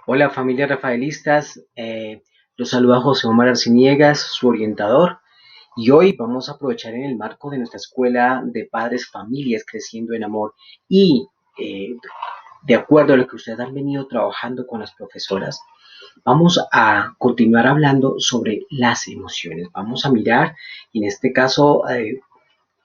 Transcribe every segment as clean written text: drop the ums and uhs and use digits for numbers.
Hola familia rafaelistas, los saluda José Omar Arciniegas, su orientador, y hoy vamos a aprovechar en el marco de nuestra escuela de padres, familias creciendo en amor y eh, de acuerdo a lo que ustedes han venido trabajando con las profesoras, vamos a continuar hablando sobre las emociones. Vamos a mirar, y en este caso,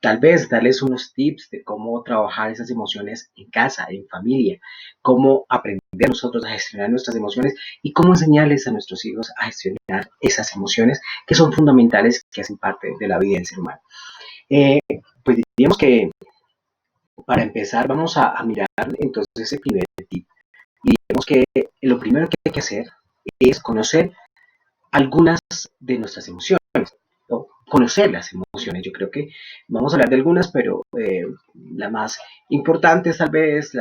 tal vez darles unos tips de cómo trabajar esas emociones en casa, en familia, cómo aprender nosotros a gestionar nuestras emociones y cómo enseñarles a nuestros hijos a gestionar esas emociones que son fundamentales, que hacen parte de la vida del ser humano. Eh, pues diríamos que para empezar vamos a mirar entonces el primer tip. Y digamos que lo primero que hay que hacer es conocer algunas de nuestras emociones, ¿no? Conocer las emociones. Yo creo que vamos a hablar de algunas, pero la más importante es tal vez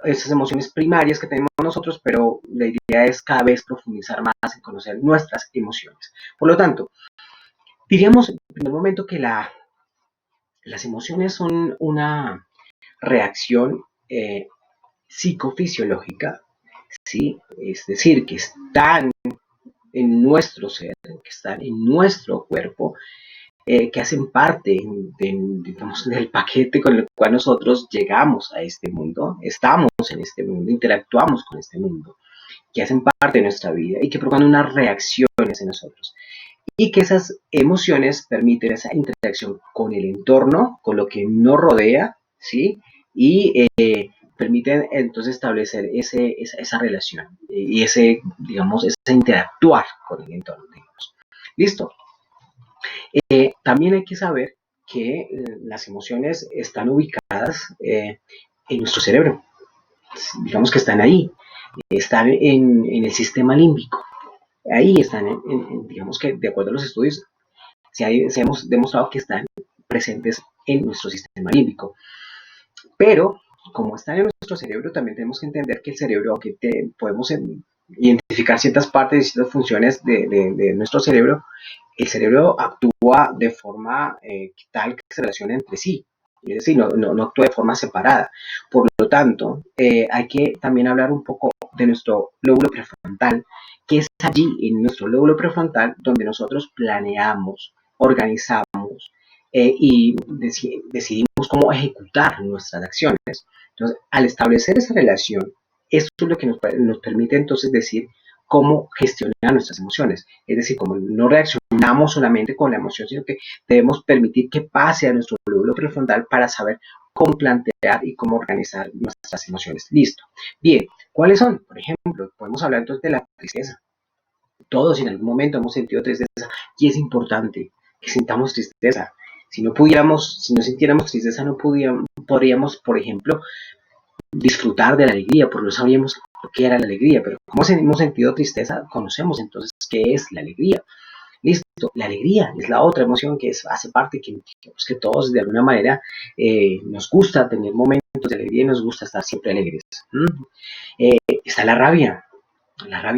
esas emociones primarias que tenemos nosotros, pero la idea es cada vez profundizar más en conocer nuestras emociones. Por lo tanto, diríamos en primer momento que las emociones son una reacción psicofisiológica, ¿sí? Es decir, que están en nuestro ser, que están en nuestro cuerpo, que hacen parte digamos, del paquete con el cual nosotros llegamos a este mundo, estamos en este mundo, interactuamos con este mundo, que hacen parte de nuestra vida y que provocan unas reacciones en nosotros. Y que esas emociones permiten esa interacción con el entorno, con lo que nos rodea, ¿sí? Y permiten entonces establecer esa relación y digamos, ese interactuar con el entorno. Digamos. ¿Listo? También hay que saber que las emociones están ubicadas en nuestro cerebro, digamos que están ahí, están en el sistema límbico, ahí están, digamos que de acuerdo a los estudios, se hemos demostrado que están presentes en nuestro sistema límbico, pero como están en nuestro cerebro, también tenemos que entender que el cerebro, aunque podemos identificar ciertas partes y ciertas funciones de nuestro cerebro, el cerebro actúa de forma tal que se relaciona entre sí, es decir, no actúa de forma separada. Por lo tanto, hay que también hablar un poco de nuestro lóbulo prefrontal, que es allí en nuestro lóbulo prefrontal donde nosotros planeamos, organizamos y decidimos cómo ejecutar nuestras acciones. Entonces, al establecer esa relación, eso es lo que nos permite entonces decir cómo gestionar nuestras emociones. Es decir, como no reaccionamos solamente con la emoción, sino que debemos permitir que pase a nuestro lóbulo prefrontal para saber cómo plantear y cómo organizar nuestras emociones. Listo. Bien, ¿cuáles son? Por ejemplo, podemos hablar entonces de la tristeza. Todos en algún momento hemos sentido tristeza y es importante que sintamos tristeza. Si no sintiéramos tristeza, no podríamos, por ejemplo, disfrutar de la alegría, porque no sabíamos qué era la alegría, pero como hemos sentido tristeza, conocemos entonces qué es la alegría. Listo, la alegría es la otra emoción que hace parte, que todos de alguna manera nos gusta tener momentos de alegría y nos gusta estar siempre alegres. ¿Mm? Está la rabia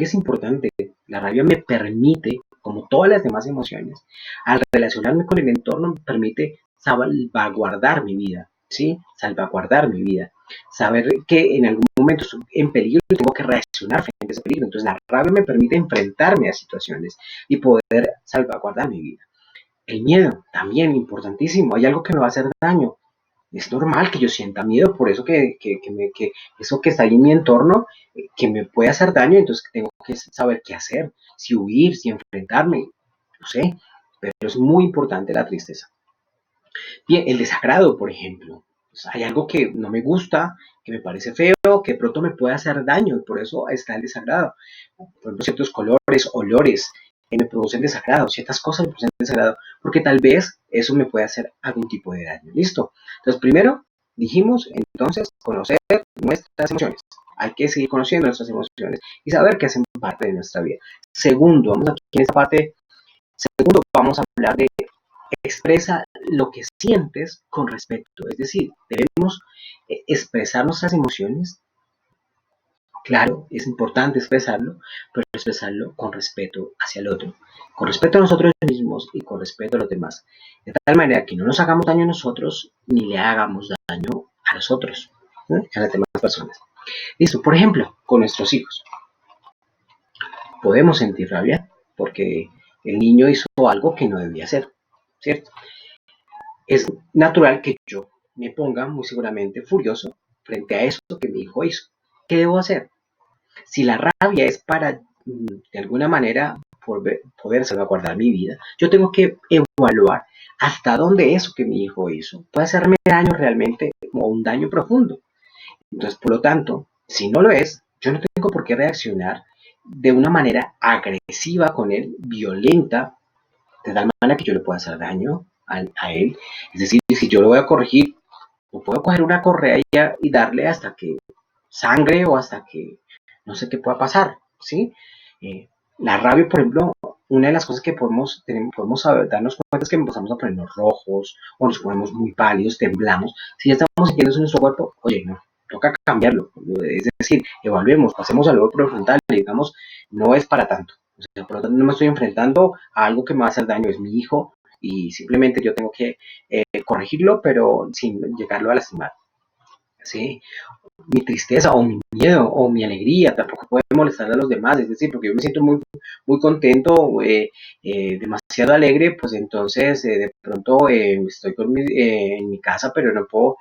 es importante, la rabia me permite, como todas las demás emociones, al relacionarme con el entorno, me permite salvaguardar mi vida, ¿sí? Salvaguardar mi vida. Saber que en algún momento estoy en peligro y tengo que reaccionar frente a ese peligro. Entonces la rabia me permite enfrentarme a situaciones y poder salvaguardar mi vida. El miedo, también importantísimo. Hay algo que me va a hacer daño. Es normal que yo sienta miedo por eso que eso que está ahí en mi entorno, que me puede hacer daño, entonces tengo que saber qué hacer, si huir, si enfrentarme, no sé, pero es muy importante la tristeza. Bien, el desagrado, por ejemplo. Pues hay algo que no me gusta, que me parece feo, que de pronto me puede hacer daño, y por eso está el desagrado. Por ejemplo, ciertos colores, olores, me producen desagrado, ciertas cosas me producen desagrado, porque tal vez eso me puede hacer algún tipo de daño. ¿Listo? Entonces, primero dijimos, entonces, conocer nuestras emociones. Hay que seguir conociendo nuestras emociones y saber que hacen parte de nuestra vida. Segundo, vamos aquí en esta parte, segundo, vamos a hablar de expresa lo que sientes con respeto. Es decir, debemos expresar nuestras emociones. Claro, es importante expresarlo, pero expresarlo con respeto hacia el otro, con respeto a nosotros mismos y con respeto a los demás. De tal manera que no nos hagamos daño a nosotros ni le hagamos daño a los otros, ¿no? A las demás personas. Listo, por ejemplo, con nuestros hijos. Podemos sentir rabia porque el niño hizo algo que no debía hacer, ¿cierto? Es natural que yo me ponga muy seguramente furioso frente a eso que mi hijo hizo. ¿Qué debo hacer? Si la rabia es para, de alguna manera, poder salvaguardar mi vida, yo tengo que evaluar hasta dónde eso que mi hijo hizo puede hacerme daño realmente o un daño profundo. Entonces, por lo tanto, si no lo es, yo no tengo por qué reaccionar de una manera agresiva con él, violenta, de tal manera que yo le pueda hacer daño a él. Es decir, si yo lo voy a corregir, no puedo coger una correa y darle hasta que sangre o hasta que no sé qué pueda pasar, ¿sí? La rabia, por ejemplo, una de las cosas que podemos darnos cuenta es que empezamos a ponernos rojos o nos ponemos muy pálidos, temblamos. Si ya estamos sintiendo eso en nuestro cuerpo, oye, no, toca cambiarlo. Es decir, evaluemos, pasemos al lóbulo frontal y digamos, no es para tanto. O sea, por lo tanto, no me estoy enfrentando a algo que me va a hacer daño, es mi hijo y simplemente yo tengo que corregirlo, pero sin llegarlo a lastimar. ¿Sí? Mi tristeza o mi miedo o mi alegría tampoco puede molestar a los demás, es decir, porque yo me siento muy contento, demasiado alegre, pues entonces de pronto estoy en mi casa, pero no puedo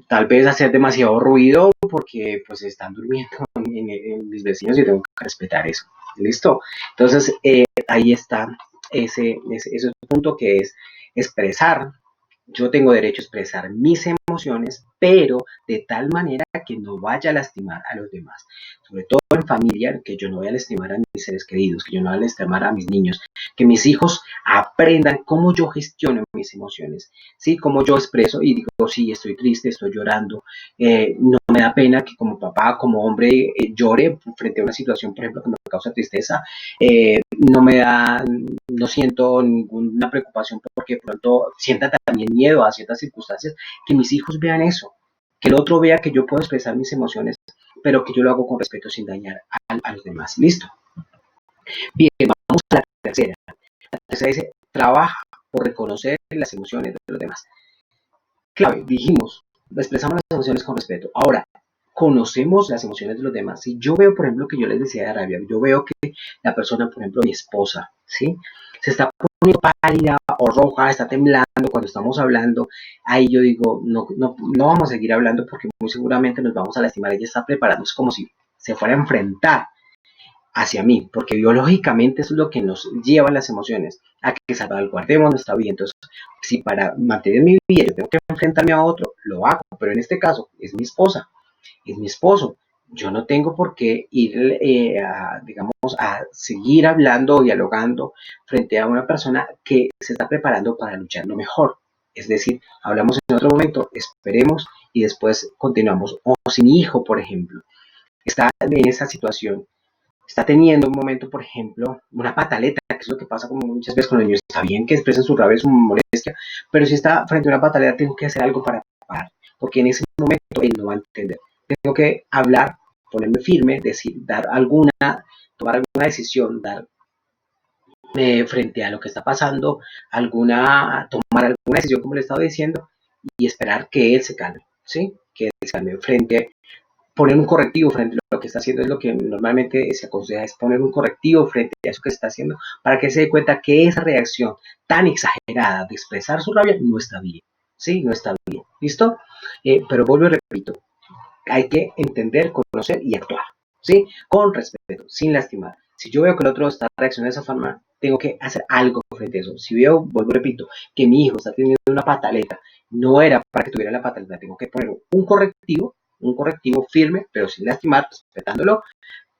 tal vez hacer demasiado ruido porque pues están durmiendo en mis vecinos y tengo que respetar eso. ¿Listo? Entonces ahí está ese punto que es expresar. Yo tengo derecho a expresar mis emociones, pero de tal manera que no vaya a lastimar a los demás. Sobre todo en familia, que yo no voy a lastimar a mis seres queridos, que yo no voy a lastimar a mis niños, que mis hijos aprendan cómo yo gestiono mis emociones, ¿sí? Cómo yo expreso y digo, sí, estoy triste, estoy llorando, no me da pena que como papá, como hombre, llore frente a una situación, por ejemplo, que me causa tristeza, no me da, no siento ninguna preocupación porque pronto sienta también miedo a ciertas circunstancias, que mis hijos vean eso, que el otro vea que yo puedo expresar mis emociones, pero que yo lo hago con respeto sin dañar a los demás. Listo. Bien, vamos a la tercera. La tercera dice, trabaja por reconocer las emociones de los demás. Clave, dijimos, expresamos las emociones con respeto. Ahora, conocemos las emociones de los demás. Si yo veo, por ejemplo, que yo les decía de rabia, yo veo que la persona, por ejemplo, mi esposa, ¿sí? Se está poniendo pálida o roja, está temblando cuando estamos hablando, ahí yo digo, no vamos a seguir hablando porque muy seguramente nos vamos a lastimar. Ella está preparándose como si se fuera a enfrentar hacia mí, porque biológicamente eso es lo que nos lleva las emociones, a que salvaguardemos nuestra vida. Entonces, si para mantener mi vida yo tengo que enfrentarme a otro, lo hago, pero en este caso es mi esposa, es mi esposo. Yo no tengo por qué ir, digamos, a seguir hablando o dialogando frente a una persona que se está preparando para luchar lo mejor. Es decir, hablamos en otro momento, esperemos y después continuamos. O sin hijo, por ejemplo, está en esa situación, está teniendo un momento, por ejemplo, una pataleta, que es lo que pasa como muchas veces con los niños. Está bien que expresen su rabia, su molestia, pero si está frente a una pataleta, tengo que hacer algo para parar, porque en ese momento él no va a entender. Tengo que hablar, ponerme firme, decir, tomar alguna decisión, dar frente a lo que está pasando, tomar alguna decisión, como le estaba diciendo, y esperar que él se calme, ¿sí? Que él se calme frente poner un correctivo frente a lo que está haciendo, es lo que normalmente se aconseja, es poner un correctivo frente a eso que se está haciendo para que se dé cuenta que esa reacción tan exagerada de expresar su rabia no está bien, ¿sí? No está bien, ¿listo? Pero vuelvo y repito, hay que entender, conocer y actuar, ¿sí? Con respeto, sin lastimar. Si yo veo que el otro está reaccionando de esa forma, tengo que hacer algo frente a eso. Si veo, vuelvo y repito, que mi hijo está teniendo una pataleta, no era para que tuviera la pataleta, tengo que poner un correctivo firme, pero sin lastimar, respetándolo,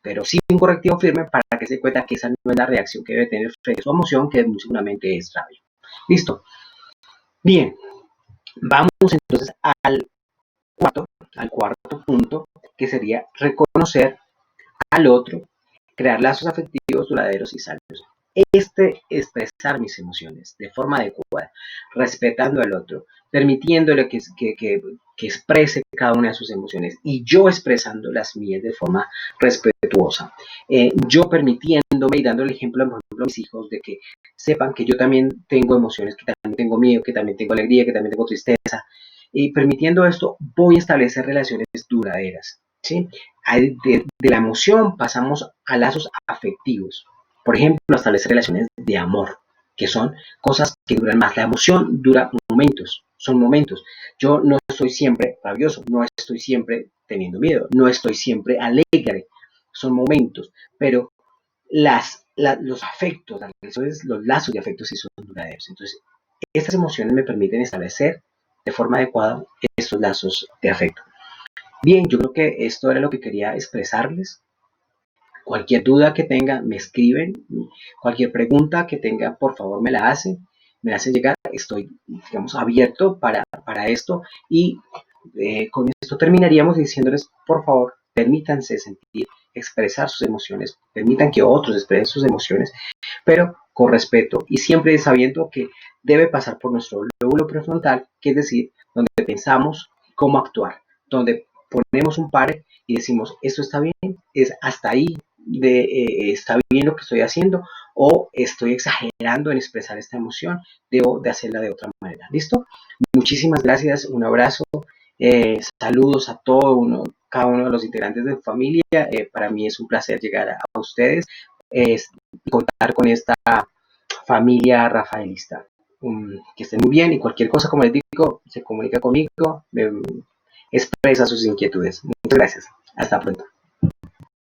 pero sí un correctivo firme para que se dé cuenta que esa no es la reacción que debe tener frente a su emoción, que muy seguramente es rabia. Listo. Bien, vamos entonces cuarto, al cuarto punto, que sería reconocer al otro, crear lazos afectivos duraderos y sanos. Expresar mis emociones de forma adecuada, respetando al otro, permitiéndole que exprese cada una de sus emociones y yo expresando las mías de forma respetuosa. Yo permitiéndome y dando el ejemplo, por ejemplo, a mis hijos de que sepan que yo también tengo emociones, que también tengo miedo, que también tengo alegría, que también tengo tristeza. Y permitiendo esto, voy a establecer relaciones duraderas. ¿sí? De la emoción pasamos a lazos afectivos. Por ejemplo, a establecer relaciones de amor, que son cosas que duran más. La emoción dura momentos, son momentos. Yo no estoy siempre rabioso, no estoy siempre teniendo miedo, no estoy siempre alegre, son momentos, pero los afectos, los lazos de afectos sí son duraderos. Entonces, estas emociones me permiten establecer de forma adecuada estos lazos de afecto. Bien, yo creo que esto era lo que quería expresarles. Cualquier duda que tengan, me escriben. Cualquier pregunta que tengan, por favor, me la hacen llegar. Estoy, digamos, abierto para esto. Y con esto terminaríamos diciéndoles, por favor, permítanse sentir, expresar sus emociones, permitan que otros expresen sus emociones, pero con respeto y siempre sabiendo que debe pasar por nuestro lóbulo prefrontal, que es decir, donde pensamos cómo actuar, donde ponemos un par y decimos, esto está bien, es hasta ahí, está bien lo que estoy haciendo, o estoy exagerando en expresar esta emoción, debo de hacerla de otra manera. ¿Listo? Muchísimas gracias, un abrazo, saludos a cada uno de los integrantes de familia. Para mí es un placer llegar a ustedes y contar con esta familia rafaelista. Que estén muy bien y cualquier cosa, como les digo, se comunica conmigo, expresa sus inquietudes. Muchas gracias. Hasta pronto.